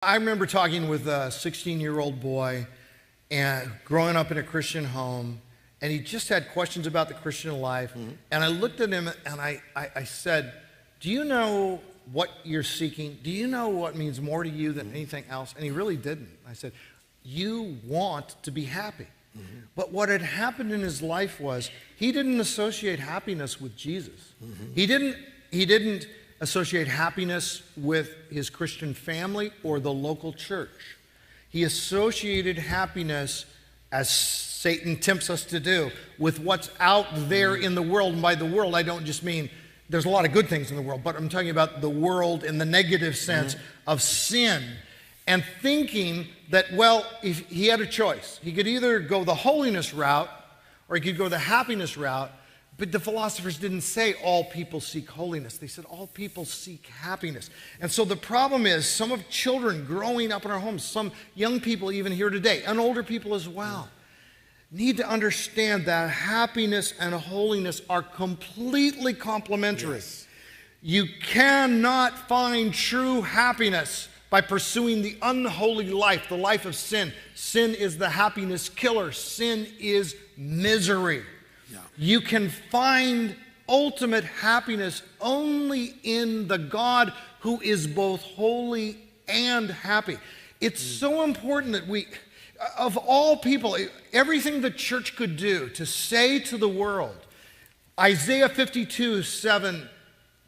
I remember talking with a 16-year-old boy and growing up in a Christian home, and he just had questions about the Christian life. And I looked at him and I said, do you know what you're seeking? Do you know what means more to you than anything else? And he really didn't. I said, you want to be happy. But what had happened in his life was he didn't associate happiness with Jesus. He didn't associate happiness with his Christian family or the local church. He associated happiness, as Satan tempts us to do, with what's out there in the world. And by the world, I don't just mean there's a lot of good things in the world, but I'm talking about the world in the negative sense of sin. And thinking that, well, if he had a choice, he could either go the holiness route or he could go the happiness route. But the philosophers didn't say all people seek holiness. They said all people seek happiness. And so the problem is some of children growing up in our homes, some young people even here today, and older people as well, need to understand that happiness and holiness are completely complementary. Yes. You cannot find true happiness by pursuing the unholy life, the life of sin. Sin is the happiness killer. Sin is misery. You can find ultimate happiness only in the God who is both holy and happy. It's so important that we, of all people, everything the church could do to say to the world, Isaiah 52:7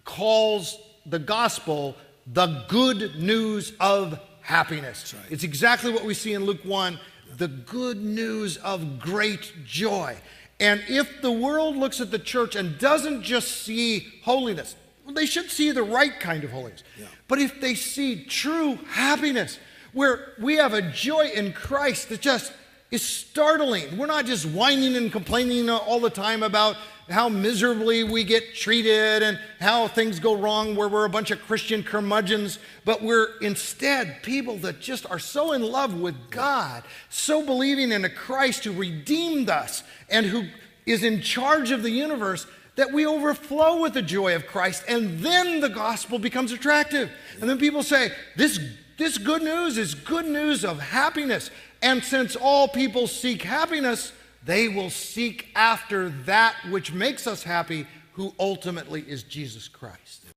calls the gospel the good news of happiness. Right. It's exactly what we see in Luke 1, the good news of great joy. And if the world looks at the church and doesn't just see holiness, well, they should see the right kind of holiness. Yeah. But if they see true happiness, where we have a joy in Christ that just is startling. We're not just whining and complaining all the time about how miserably we get treated and how things go wrong where we're a bunch of Christian curmudgeons, but we're instead people that just are so in love with God, so believing in a Christ who redeemed us and who is in charge of the universe, that we overflow with the joy of Christ, and then the gospel becomes attractive. And then people say, this good news is good news of happiness. And since all people seek happiness, they will seek after that which makes us happy, who ultimately is Jesus Christ.